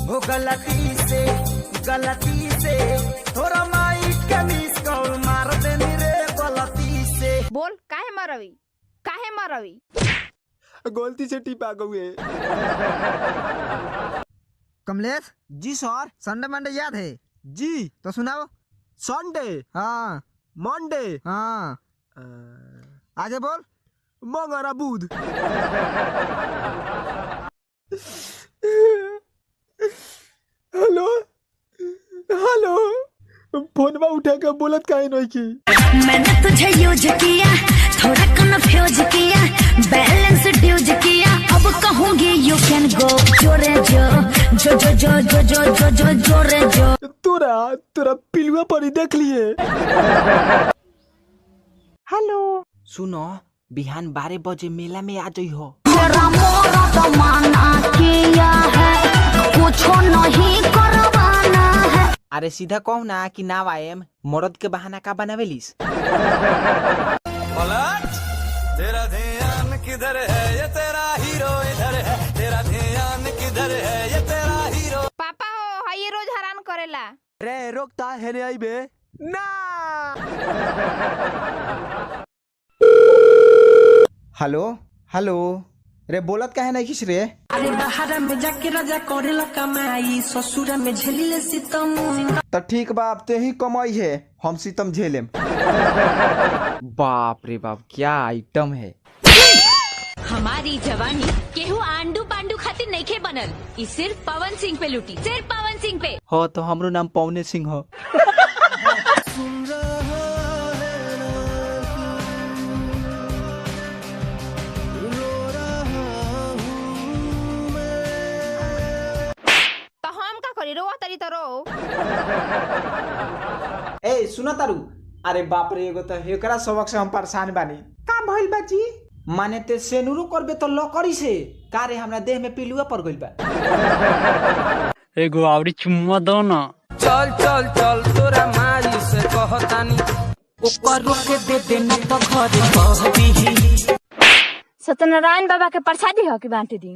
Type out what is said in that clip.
हो गलती से थोड़ा माई के मिस कॉल मार देनी रे गलती से। बोल काहे मारवी गलती से टिपा गए। कमलेश जी सर। संडे मंडे याद है जी तो सुनाओ। संडे, हाँ मंडे, हाँ आगे बोल। मंगल बुध। हेलो हेलो फोन में उठा के बोलत काहे नहीं की। मैंने तुझे यूज किया, थोड़ा कन्फ्यूज किया, बैलेंस ड्यूज किया, अब कहूंगी यू कैन गो। जोरे जो तोरा पिलुआ पर देख लिए। हेलो सुनो, बिहान 12 बजे मेला में आ जाई हो। मेरा मोरा जमाना किया है, कुछ नहीं करवाना है। अरे सीधा कहो ना कि ना आएम, मर्द के बहाना का बनावेलिस। तेरा ध्यान किधर है, ये तेरा हीरो इधर है, तेरा ध्यान किधर है, ये तेरा हीरो। पापा हो ये रोज हैरान करेला। रे रोकता है ने आई बे ना। हेलो हेलो रे बोलत काहे नहीं खिस रे। अरे बाहर में जाके राजा करेला कमाई, ससुर में झेलिले सितम। तो ठीक बा, अब ते ही कमाई है, हम सितम झेलेम। बाप रे बाप क्या आइटम है। हमारी जवानी केहू आंडू पांडू खातिर नइखे बनल, ई सिर्फ पवन सिंह पे लुटी, सिर्फ पवन सिंह पे। हो तो हमरो नाम पवने सिंह हो। तो हम का करी, रोवा तरी तो रो। ए सुना तारू, अरे बाप रे एगो तो एकरा सबक से हम परेशान बानी। का भइल बाजी? माने ते सेनुरो करबे तो लकड़ी से का रे, हमरा देह में पिलुआ पड़ गइल बा। एगो आवरी चुम्मा दो ना। चल चल चल तोरा मारी से कहतानी, ऊपर रोके दे देना तो घरे कह दी। सत्यनारायण बाबा के प्रसादी हो कि बांट दी।